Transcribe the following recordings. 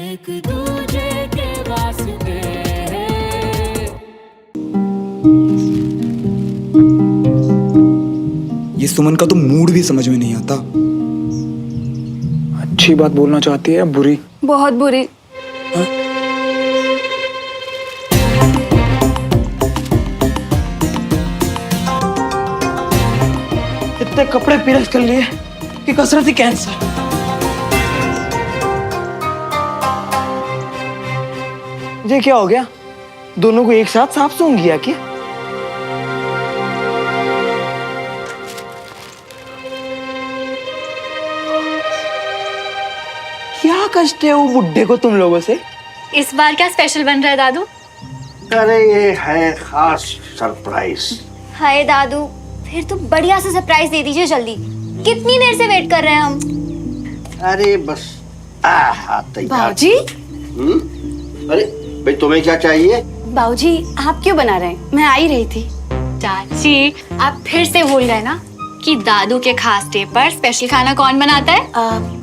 एक दूजे के वास्ते। ये सुमन का तो मूड भी समझ में नहीं आता। अच्छी बात बोलना चाहती है या बुरी? बहुत बुरी। इतने कपड़े प्रेस कर लिए कि कसरत ही कैंसर। ये क्या हो गया? दोनों को एक साथ साफ सूंघ गया क्या? क्या कष्ट है वो बुड्ढे को तुम लोगों से? इस बार क्या स्पेशल बन रहा है दादू? अरे ये है खास सरप्राइज। हाय दादू, फिर तो बढ़िया से सरप्राइज दे दीजिए जल्दी। कितनी देर से वेट कर रहे हैं हम। अरे बस तैयार। बाबूजी। अरे भाई तुम्हें क्या चाहिए? बाबूजी आप क्यों बना रहे हैं? मैं आ ही रही थी। चाची आप फिर से भूल गए ना कि दादू के खास डे पर स्पेशल खाना कौन बनाता है?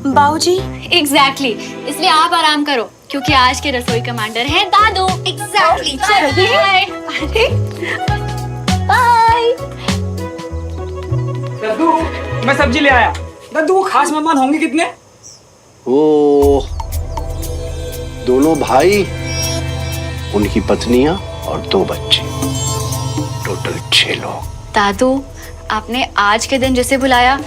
बाबूजी। एग्जैक्टली, इसलिए आप आराम करो क्योंकि आज के रसोई कमांडर हैं दादू। एग्जैक्टली। बाय। दद्दू, मैं सब्जी ले आया। दद्दू, वो खास मेहमान होंगे कितने? वो दोनों भाई, उनकी पत्नियां और 2 बच्चे, टोटल 6 लोग। दादू आपने आज के दिन जिसे बुलाया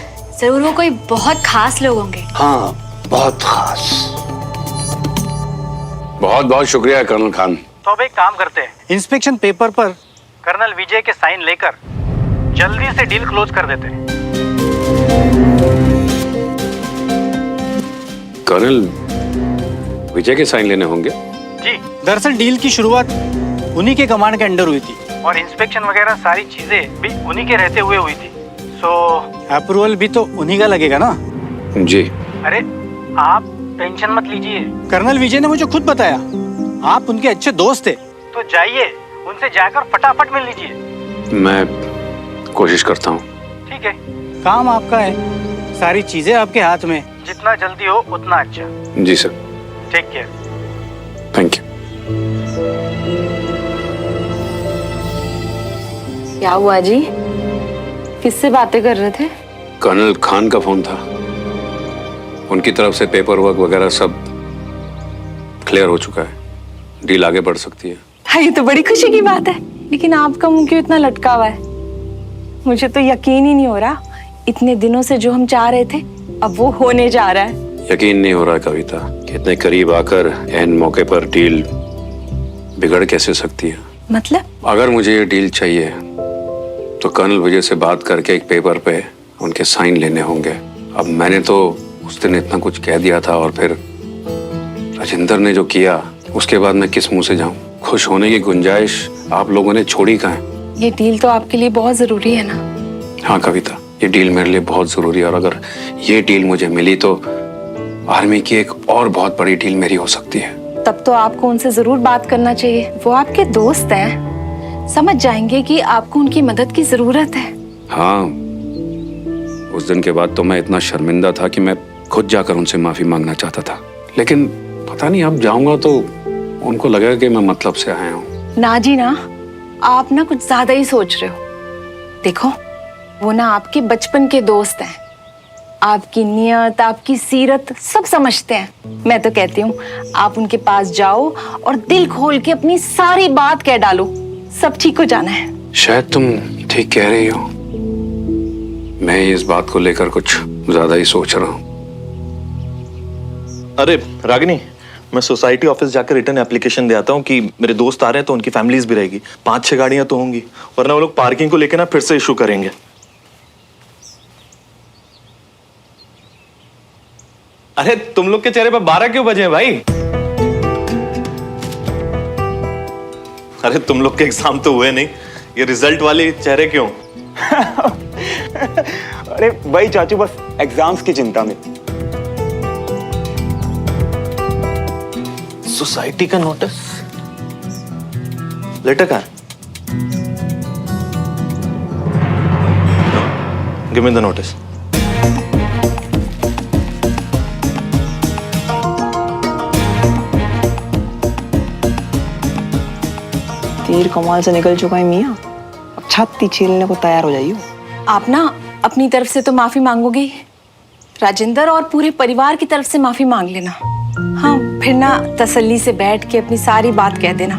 जरूर वो कोई बहुत खास लोग होंगे। हाँ, बहुत खास। बहुत बहुत शुक्रिया कर्नल खान। तो अब एक काम करते हैं, इंस्पेक्शन पेपर पर कर्नल विजय के साइन लेकर जल्दी से डील क्लोज कर देते हैं। कर्नल विजय के साइन लेने होंगे? जी, दरअसल डील की शुरुआत उन्हीं के कमांड के अंडर हुई थी और इंस्पेक्शन वगैरह सारी चीजें भी उन्हीं के रहते हुए हुई थी। सो अप्रूवल भी तो उन्हीं का लगेगा ना? जी। अरे आप टेंशन मत लीजिए, कर्नल विजय ने मुझे खुद बताया आप उनके अच्छे दोस्त थे, तो जाइए उनसे जाकर फटाफट मिल लीजिए। मैं कोशिश करता हूँ। ठीक है, काम आपका है, सारी चीजें आपके हाथ में, जितना जल्दी हो उतना अच्छा। जी sir. Take care. Thank you. क्या हुआ जी? किससे बातें कर रहे थे? कर्नल खान का फोन था, उनकी तरफ से पेपर वर्क वगैरह सब क्लियर हो चुका है, डील आगे बढ़ सकती है। हाँ, ये तो बड़ी खुशी की बात है, लेकिन आपका मुंह क्यों इतना लटका हुआ है? मुझे तो यकीन ही नहीं हो रहा, इतने दिनों से जो हम चाह रहे थे अब वो होने जा रहा है। यकीन नहीं हो रहा कविता, इतने करीब आकर एन मौके पर डील बिगड़ कैसे सकती है? मतलब? अगर मुझे ये डील चाहिए तो कर्नल विजय से बात करके एक पेपर पे उनके साइन लेने होंगे। अब मैंने तो उस दिन इतना कुछ कह दिया था और फिर राजेंद्र ने जो किया उसके बाद मैं किस मुंह से जाऊं? खुश होने की गुंजाइश आप लोगों ने छोड़ी कहाँ है? ये डील तो आपके लिए बहुत जरूरी है ना? हाँ कविता, ये डील मेरे लिए बहुत जरूरी है और अगर ये डील मुझे मिली तो आर्मी की एक और बहुत बड़ी डील मेरी हो सकती है। तब तो आपको उनसे जरूर बात करना चाहिए, वो आपके दोस्त हैं, समझ जाएंगे कि आपको उनकी मदद की जरूरत है। हाँ, उस दिन के बाद तो मैं इतना शर्मिंदा था कि मैं खुद जाकर उनसे माफी मांगना चाहता था, लेकिन पता नहीं अब जाऊंगा तो उनको लगेगा कि मैं मतलब से आया हूँ। ना जी ना, आप ना कुछ ज्यादा ही सोच रहे हो। देखो, वो ना आपके बचपन के दोस्त हैं, आपकी नियत, आपकी सीरत सब समझते हैं। मैं तो कहती हूँ आप उनके पास जाओ और दिल खोल के अपनी सारी बात कह डालो, सब ठीक हो जाना है। शायद तुम ठीक कह रही हो, मैं इस बात को लेकर कुछ ज्यादा ही सोच रहा हूँ। अरे रागिनी, मैं सोसाइटी ऑफिस जाकर रिटर्न एप्लीकेशन दे आता हूँ कि मेरे दोस्त आ रहे हैं तो उनकी फैमिलीज भी रहेगी, 5-6 गाड़ियां तो होंगी, वरना वो लोग पार्किंग को लेकर ना फिर से इशू करेंगे। अरे तुम लोग के चेहरे पर 12 क्यों बजे हैं भाई? अरे तुम लोग के एग्जाम तो हुए नहीं, ये रिजल्ट वाले चेहरे क्यों? अरे भाई चाचू, बस एग्जाम्स की चिंता में। सोसाइटी का नोटिस लेटर कहाँ? Give me the notice. Paneer कमाल से निकल चुका है मियाँ। अब छाती छीलने को तैयार हो जाइए। आप ना अपनी तरफ से तो माफी मांगोगे, राजेंद्र और पूरे परिवार की तरफ से माफी मांग लेना। हाँ, फिर ना तसल्ली से बैठ के अपनी सारी बात कह देना।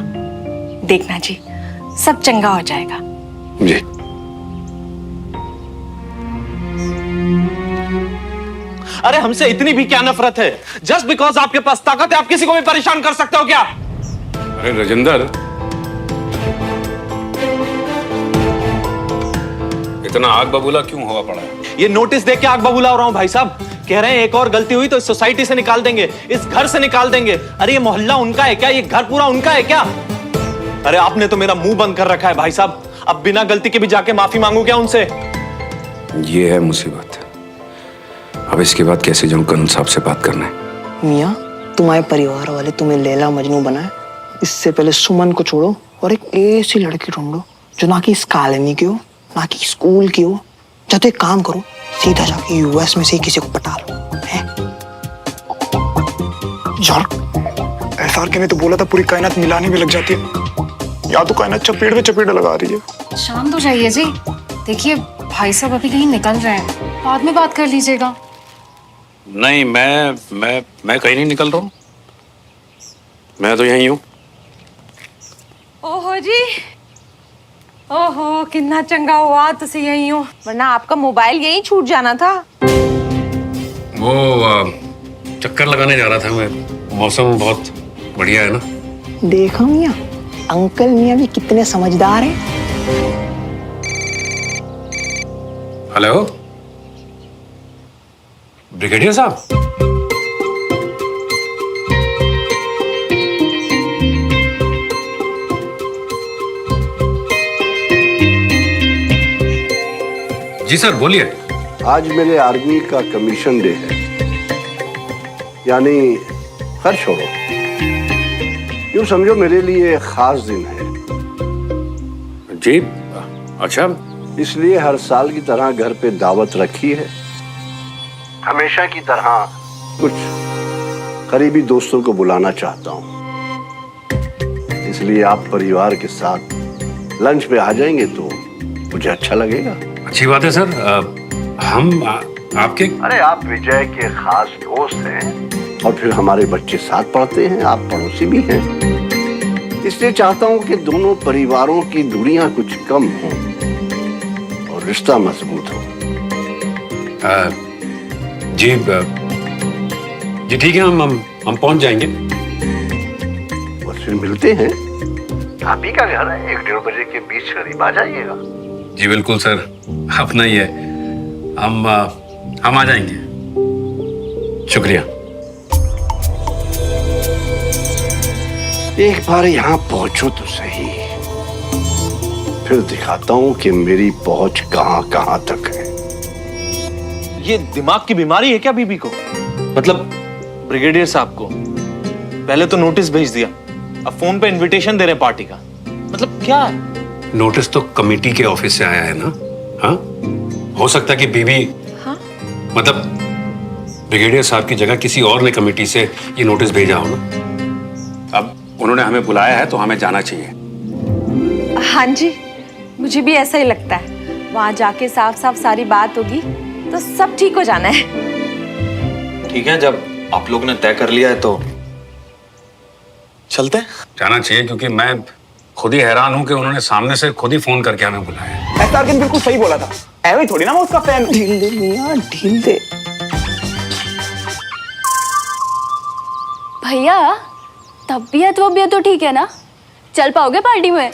देखना जी, सब चंगा हो जाएगा। जी। अरे हमसे इतनी भी क्या नफरत है? जस्ट बिकॉज आपके पास ताकत है आप किसी को भी परेशान कर सकते हो क्या? अरे राजेंद्र, इतना आग बबूला क्यों हुआ पड़ा है? ये नोटिस देख के आग बबूला हो रहा हूं भाई साहब। कह रहे हैं एक और गलती हुई तो इस सोसाइटी से निकाल देंगे, इस घर से निकाल देंगे। अरे ये मोहल्ला उनका है क्या? ये घर पूरा उनका है क्या? अरे आपने तो मेरा मुंह बंद कर रखा है भाई साहब। अब बिना गलती के भी जाके माफी मांगू क्या उनसे? ये है मुसीबत। अब इसके बाद कैसे जाऊं कर्नल साहब से बात करने? मियाँ, तुम्हारे परिवार वाले तुम्हें लैला मजनू बनाए। इससे पहले सुमन को छोड़ो और एक ऐसी लड़की ढूंढो जो ना कि इस कॉलोनी की हो, ना कि स्कूल की हो। जा तो एक काम करो, सीधा जाके यूएस में से ही किसी को पटा लो। है यार, एसआरके ने तो बोला था पूरी कायनात मिलाने में लग जाती है। या तो कायनात चपेट में चपेट लगा रही है। शांत हो जाइए जी। देखिए भाई साहब अभी कहीं निकल रहे हैं, बाद में बात कर लीजिएगा। नहीं, मैं कहीं नहीं निकल रहा हूँ। मैं तो यहीं हूँ। ओहो जी, ओहो कितना चंगा हुआ तुसी यहीं हो, वरना आपका मोबाइल यहीं छूट जाना था। वो चक्कर लगाने जा रहा था मैं। मौसम बहुत बढ़िया है ना। देखा मियाँ, अंकल मियाँ भी कितने समझदार हैं। हेलो ब्रिगेडियर साहब। जी सर, बोलिए। आज मेरे आर्मी का कमीशन डे है, यानी खैर छोड़ो, यूं समझो मेरे लिए खास दिन है। जी अच्छा। इसलिए हर साल की तरह घर पे दावत रखी है। हमेशा की तरह कुछ करीबी दोस्तों को बुलाना चाहता हूँ, इसलिए आप परिवार के साथ लंच पे आ जाएंगे तो मुझे अच्छा लगेगा। अच्छी बात है सर। हम आपके अरे आप विजय के खास दोस्त हैं और फिर हमारे बच्चे साथ पढ़ते हैं, आप पड़ोसी भी हैं, इसलिए चाहता हूँ कि दोनों परिवारों की दूरियां कुछ कम हों और रिश्ता मजबूत हो। जी जी ठीक है, हम पहुंच जाएंगे। और फिर मिलते हैं। आप ही का घर है, 1-1:30 बजे के बीच करीब आ जाइएगा। जी बिल्कुल सर, अपना ही है। हम आ जाएंगे। शुक्रिया। एक बार यहाँ पहुंचो तो सही, फिर दिखाता हूँ कि मेरी पहुंच कहाँ कहाँ तक है। ये दिमाग की बीमारी है क्या बीबी को? मतलब ब्रिगेडियर साहब को पहले तो नोटिस भेज दिया, अब फोन पे इनविटेशन दे रहे हैं पार्टी का। मतलब क्या है? नोटिस तो कमेटी के ऑफिस से आया है ना। हाँ, हो सकता है कि बीबी मतलब ब्रिगेडियर साहब की जगह किसी और ने कमेटी से ये नोटिस भेजा हो ना। अब उन्होंने हमें बुलाया है तो हमें जाना चाहिए। हाँ जी, मुझे भी ऐसा ही लगता है। वहां जाके साफ साफ सारी बात होगी तो सब ठीक हो जाना है। ठीक है, जब आप लोग ने तय कर लिया है तो चलते हैं। जाना चाहिए, क्योंकि मैं खुद ही हैरान हूं कि उन्होंने सामने से खुद ही फोन करके हमें बुलाया। एसआरके ने बिल्कुल सही बोला था, ऐਵੇਂ थोड़ी ना मैं उसका फैन। ढील दे मियाँ, ढील दे। भैया तबीयत वबीयत तो ठीक है ना? चल पाओगे पार्टी में?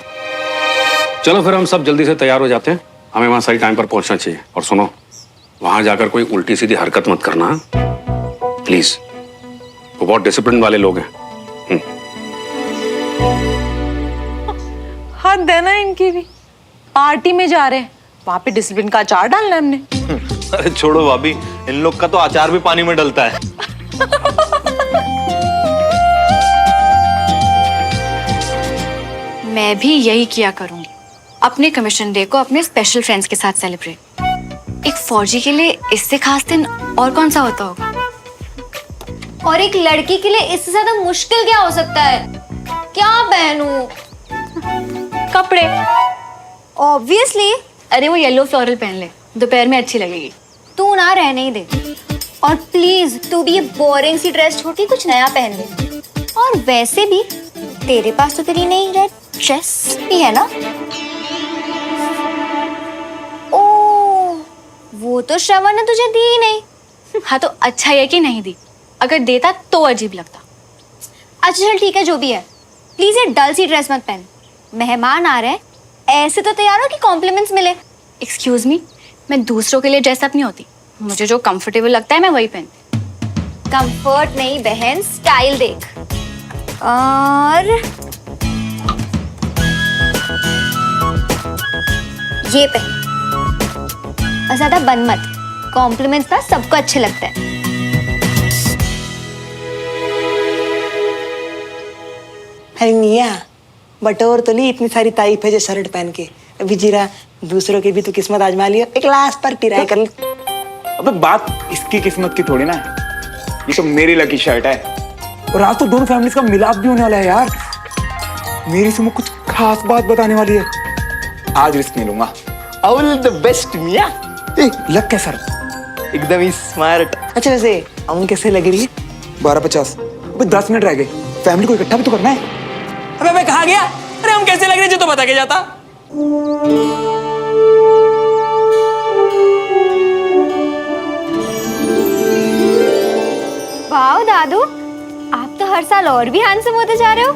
चलो फिर हम सब जल्दी से तैयार हो जाते हैं, हमें वहां सही टाइम पर पहुंचना चाहिए। और सुनो, वहां जाकर कोई उल्टी सीधी हरकत मत करना प्लीज। वो बहुत डिसिप्लिन वाले लोग हैं। हाथ देना इनकी भी। पार्टी में जा रहे हैं, वहां पे डिसिप्लिन का अचार डालना है हमने। अरे छोड़ो भाभी, इन लोग का तो अचार भी पानी में डलता है। मैं भी यही किया करूंगी, अपने कमीशन डे को अपने स्पेशल फ्रेंड्स के साथ सेलिब्रेट। एक फौजी के लिए इससे खास दिन और कौन सा होता होगा? और एक लड़की के लिए इससे ज्यादा मुश्किल क्या हो सकता है? क्या बहनू? कपड़े। ऑब्वियसली। अरे वो येलो फ्लोरल पहन ले, दोपहर में अच्छी लगेगी। तू ना रहने ही दे। और प्लीज तू भी ये बोरिंग सी ड्रेस छोड़ के कुछ नया पहन ले। और वैसे भी तेरे पास तो तेरी नई रेड ड्रेस भी है ना। ओ, वो तो श्रवण ने तुझे दी ही नहीं। हाँ तो अच्छा है कि नहीं दी, अगर देता तो अजीब लगता। अच्छा चल ठीक है, जो भी है, प्लीज ये डल सी ड्रेस मत पहन। मेहमान आ रहे हैं, ऐसे तो तैयार हो कि कॉम्प्लीमेंट्स मिले। एक्सक्यूज मी, मैं दूसरों के लिए ड्रेसअप नहीं होती, मुझे जो कंफर्टेबल लगता है मैं वही पहनती। कंफर्ट नहीं बहन, स्टाइल देख। और ये पहन, और ज्यादा बन मत। कॉम्प्लीमेंट्स ना सबको अच्छे लगते हैं। अरे मिया, बटोर तो ली इतनी सारी तारीफ है जो शर्ट पहन के। अभी जीरा दूसरों की भी तो किस्मत आजमा लियो, एक लास्ट पर ट्राई कर ली। अबे बात इसकी किस्मत की थोड़ी ना है, ये तो मेरी लकी शर्ट है। और आज तो दोनों फैमिलीज का मिलाप भी होने वाला है यार। मेरी सुमो कुछ खास बात बताने वाली है, आज रिस्क नहीं लूंगा। ऑल द बेस्ट मिया। लग कैसा रहा? एकदम ही स्मार्ट। अच्छा वैसे हम कैसे लग रही है? 12:50। अबे 10 मिनट रह गए, फैमिली को इकट्ठा भी तो करना है। अबे मैं कहाँ गया? अरे हम कैसे लग रहे जो तो बता के जाता। वाह दादू, आप तो हर साल और भी हैंडसम होते जा रहे हो।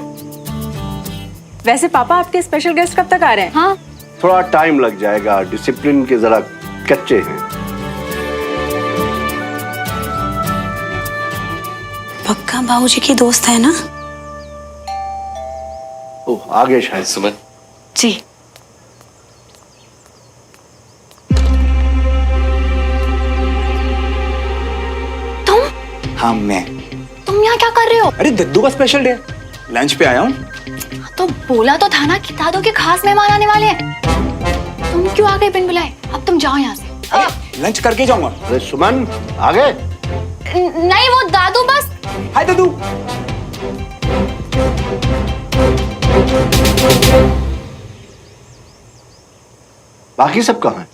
वैसे पापा आपके स्पेशल गेस्ट कब तक आ रहे हैं? हाँ, थोड़ा टाइम लग जाएगा, डिसिप्लिन के जरा कच्चे हैं। पक्का बाबूजी की दोस्त है ना? ओह, आगे शायद। सुमन, जी। हाँ मैं। तुम यहाँ क्या कर रहे हो? अरे दद्दू का स्पेशल डे, लंच पे आया हूँ। तो बोला तो था ना कि दादू के खास मेहमान आने वाले हैं। तुम क्यों आ गए बिन बुलाए? अब तुम जाओ यहाँ से। लंच करके जाऊंगा। अरे सुमन, आगे। नहीं वो दादू बस। हाय दद्दू। बाकी सब कहाँ हैं?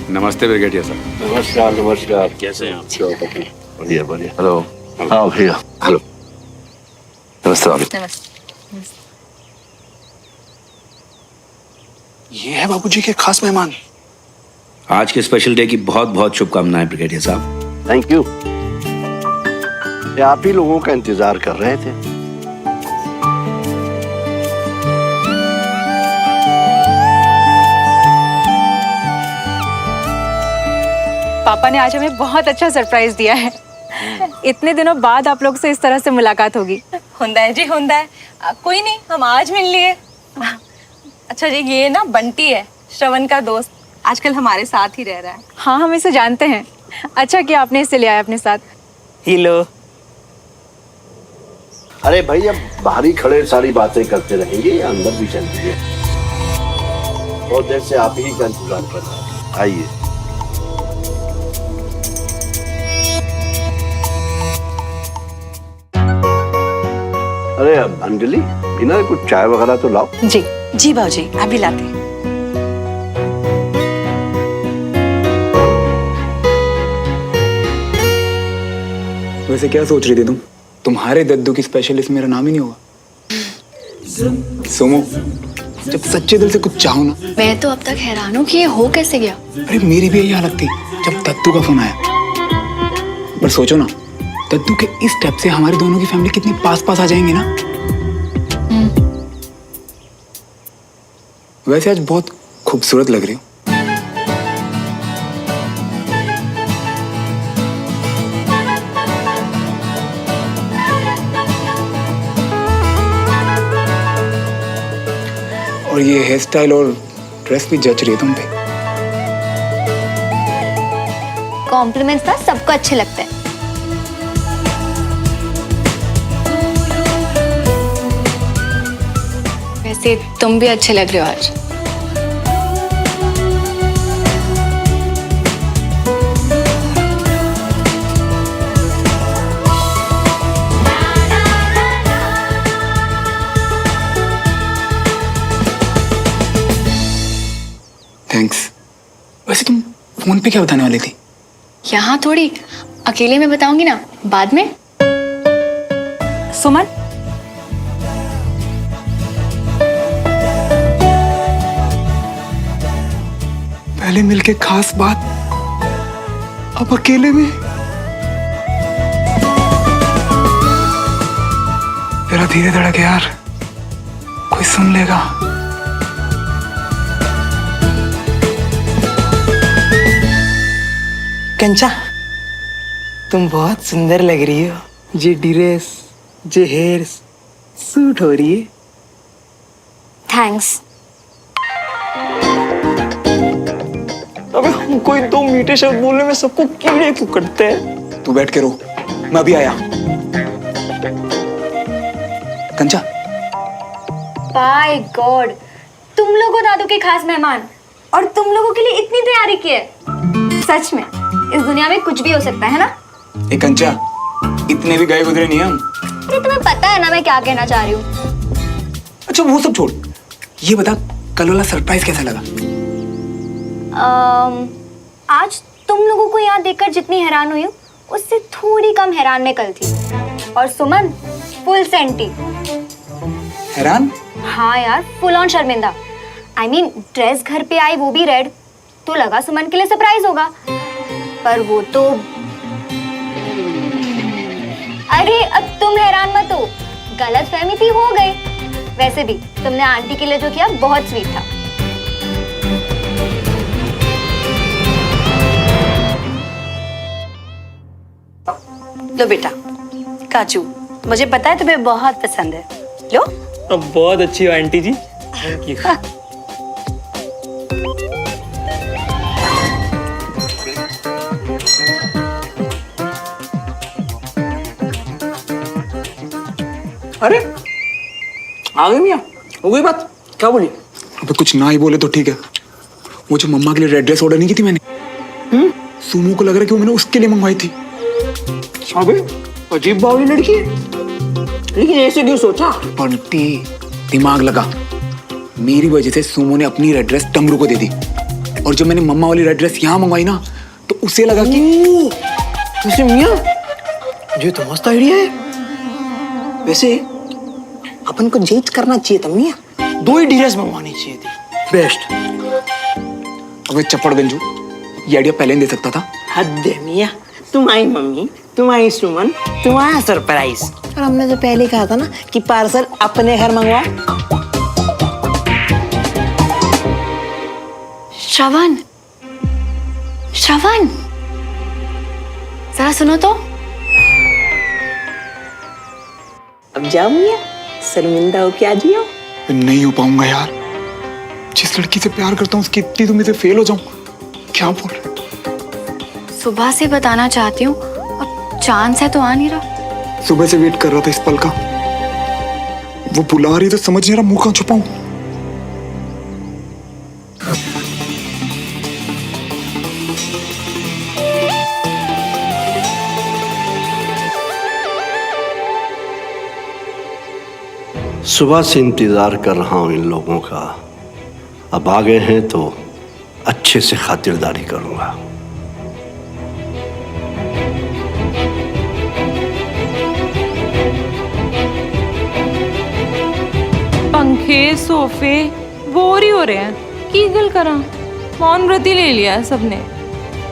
नमस्ते ब्रिगेडियर साहब। नमस्कार नमस्कार, कैसे हैं आप? बढ़िया बढ़िया। हेलो। हाँ भैया। हेलो। नमस्ते भाभी। ये है बाबूजी के खास मेहमान। आज के स्पेशल डे की बहुत बहुत शुभकामनाएं ब्रिगेडियर साहब। Thank you. ये आप ही लोगों का इंतजार कर रहे थे। पापा ने आज हमें बहुत अच्छा सरप्राइज दिया है। इतने दिनों बाद आप लोग से इस तरह से मुलाकात होगी। होंदा है जी, होंदा है। कोई नहीं, हम आज मिल लिए। अच्छा जी, ये ना बंटी है, श्रवण का दोस्त, आजकल हमारे साथ ही रह रहा है। हाँ, हम इसे जानते हैं। अच्छा किया आपने इसे लिया है अपने साथ। हेलो। अरे भाई, अब बाहर ही खड़े सारी बातें करते रहेंगे, अंदर भी चलिए। बहुत देर से आप ही का इंतजार कर रहे हैं, आइए। अरे अंजलि, इन्हें कुछ चाय वगैरह तो लाओ। जी जी बाबूजी, अभी लाते हैं। वैसे क्या सोच रही थी तुम? तुम्हारे दद्दू की स्पेशलिस्ट मेरा नाम ही नहीं होगा। सुमो, जब सच्चे दिल से कुछ चाहो ना। मैं तो अब तक हैरान हूँ कि ये हो कैसे गया। अरे मेरी भी यही हालत थी जब दद्दू का फोन आया। पर सोचो ना, दद्दू के इस स्टेप से हमारी दोनों की फैमिली कितनी पास पास आ जाएंगे ना। वैसे आज बहुत खूबसूरत लग रही हो। और ये हेयर स्टाइल और ड्रेस भी जच रही है तुम पे। कॉम्प्लीमेंट्स ना सबको अच्छे लगते हैं। वैसे तुम भी अच्छे लग रहे हो आज। थैंक्स। वैसे तुम फोन पे क्या बताने वाली थी? यहाँ थोड़ी, अकेले में बताऊंगी ना, बाद में। सुमन, पहले मिलके खास बात, अब अकेले में। जरा धीरे धड़के यार, कोई सुन लेगा। कंचा, तुम बहुत सुंदर लग रही हो। जे ड्रेस, जे हेयर्स सूट हो रही है। थैंक्स। अबे हमको ही दो मीठे शब्द बोलने में सबको कीड़े क्यों कटते हैं? तू बैठ के रो, मैं अभी आया। कंचा, बाय गॉड, तुम लोग हो दादू के खास मेहमान और तुम लोगों के लिए इतनी तैयारी की है। सच में इस दुनिया में कुछ भी हो सकता है ना? ए कंचा, इतने भी गए गुजरे नहीं हम। अरे तुम्हें पता है ना मैं क्या कहना चाह रही हूँ। अच्छा वो सब छोड़, ये बता कल वाला सरप्राइज कैसा लगा? आज तुम लोगों को यहाँ देखकर जितनी हैरान हुई हूँ उससे थोड़ी कम हैरान मैं कल थी। और सुमन फुल सेंटी। हैरान? हाँ यार, फुल ऑन शर्मिंदा। I mean, ड्रेस घर पे आई वो भी रेड, तो लगा सुमन के लिए सरप्राइज होगा, पर वो तो। अरे अब तुम हैरान मत हो, गलत फहमी थी, हो गई। वैसे भी तुमने आंटी के लिए जो किया बहुत स्वीट था। लो बेटा, काजू, मुझे पता है तुम्हें बहुत पसंद है। लो। अब बहुत अच्छी हो आंटी जी। अरे आ गई मियाँ, हो गई बात? क्या बोली? अबे कुछ ना ही बोले तो ठीक है। वो जो मम्मा के लिए रेड ड्रेस ऑर्डर नहीं की थी मैंने, सुमो को लग रहा है कि वो मैंने उसके लिए मंगवाई थी। अबे अजीब बावली लड़की है, लेकिन ऐसे क्यों सोचा? बंटी, दिमाग लगा। मेरी वजह से सुमो ने अपनी रेड ड्रेस टमरू को दे दी, और जब मैंने मम्मा वाली रेड ड्रेस यहाँ मंगवाई ना, तो उसे लगा कि वैसे मियाँ ये तो मस्त आइडिया है। वैसे अपन को जेज करना चाहिए था मियाँ, दो ही ड्रेस मंगवानी चाहिए थी। बेस्ट। अबे चप्पड़ गंजू, ये आइडिया पहले नहीं दे सकता था? हद है मियाँ, तुम आई मम्मी, तुम आई सुमन, तुम्हारा सरप्राइज। और हमने तो पहले कहा था ना कि पार्सल अपने घर मंगवा। श्रवण, श्रवण, जरा सुनो तो। अब जाओ मियाँ, शर्मिंदा हो क्या जियो? नहीं हो पाऊंगा यार, जिस लड़की से प्यार करता हूँ उसकी इतनी तुम इसे फेल हो जाऊं। क्या बोल रहे? सुबह से बताना चाहती हूँ, अब चांस है तो आ नहीं रहा। सुबह से वेट कर रहा था इस पल का, वो बुला रही तो समझ नहीं रहा मुंह कहाँ छुपाऊं। सुबह से इंतजार कर रहा हूं इन लोगों का, अब आ गए हैं तो अच्छे से खातिरदारी करूंगा। पंखे सोफे बोर ही हो रहे हैं, की गल करा, मौन व्रत ही ले लिया है सबने।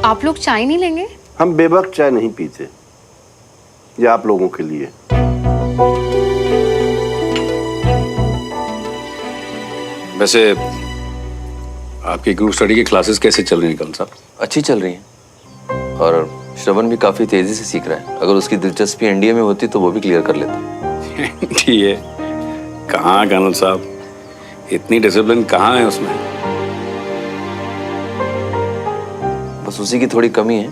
आप लोग चाय नहीं लेंगे? हम बेवक्त चाय नहीं पीते, ये आप लोगों के लिए। वैसे आपकी ग्रुप स्टडी की क्लासेस कैसे चल रही हैं कल साहब? अच्छी चल रही हैं, और श्रवण भी काफी तेजी से सीख रहा है। अगर उसकी दिलचस्पी एनडीए में होती तो वो भी क्लियर कर लेता। ठीक है। कहाँ कर्नल साहब, इतनी डिसिप्लिन कहाँ है उसमें? बस उसी की थोड़ी कमी है।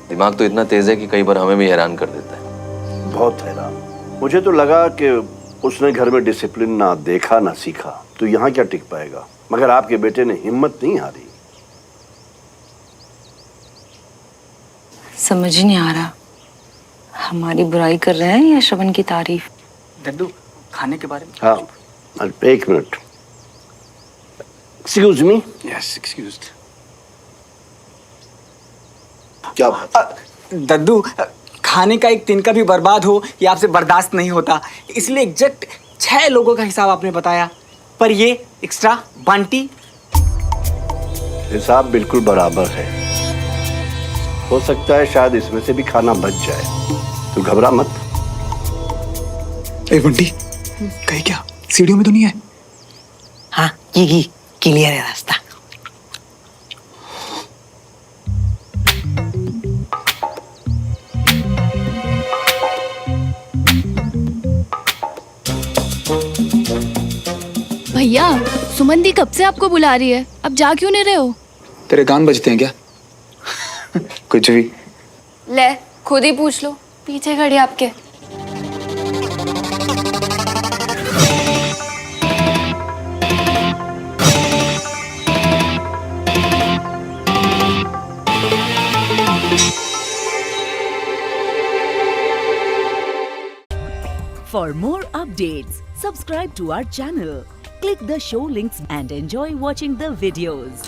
दिमाग तो इतना तेज है कि कई बार हमें भी हैरान कर देता है। बहुत हैरान। मुझे तो लगा कि उसने घर में डिसिप्लिन ना देखा ना सीखा, तो यहाँ क्या टिक पाएगा। मगर आपके बेटे ने हिम्मत नहीं हारी। समझ ही नहीं आ रहा, हमारी बुराई कर रहे हैं या श्रवण की तारीफ। दद्दू, खाने के बारे में। हाँ, एक minute. Excuse me. Yes, excused. क्या दद्दू, खाने का एक तिनका भी बर्बाद हो ये आपसे बर्दाश्त नहीं होता, इसलिए एग्जैक्ट 6 लोगों का हिसाब आपने बताया, पर ये एक्स्ट्रा बंटी। हिसाब बिल्कुल बराबर है। हो सकता है शायद इसमें से भी खाना बच जाए, तो घबरा मत। ए बंटी, कहीं क्या सीढ़ियों में तो नहीं है? हाँ, ये क्लियर है रास्ता। भैया, सुमन दी कब से आपको बुला रही है, अब जा क्यों नहीं रहे हो? तेरे कान बजते हैं क्या? कुछ भी। ले, खुद ही पूछ लो, पीछे खड़ी आपके। For more updates, subscribe to our channel, click the show links and enjoy watching the videos.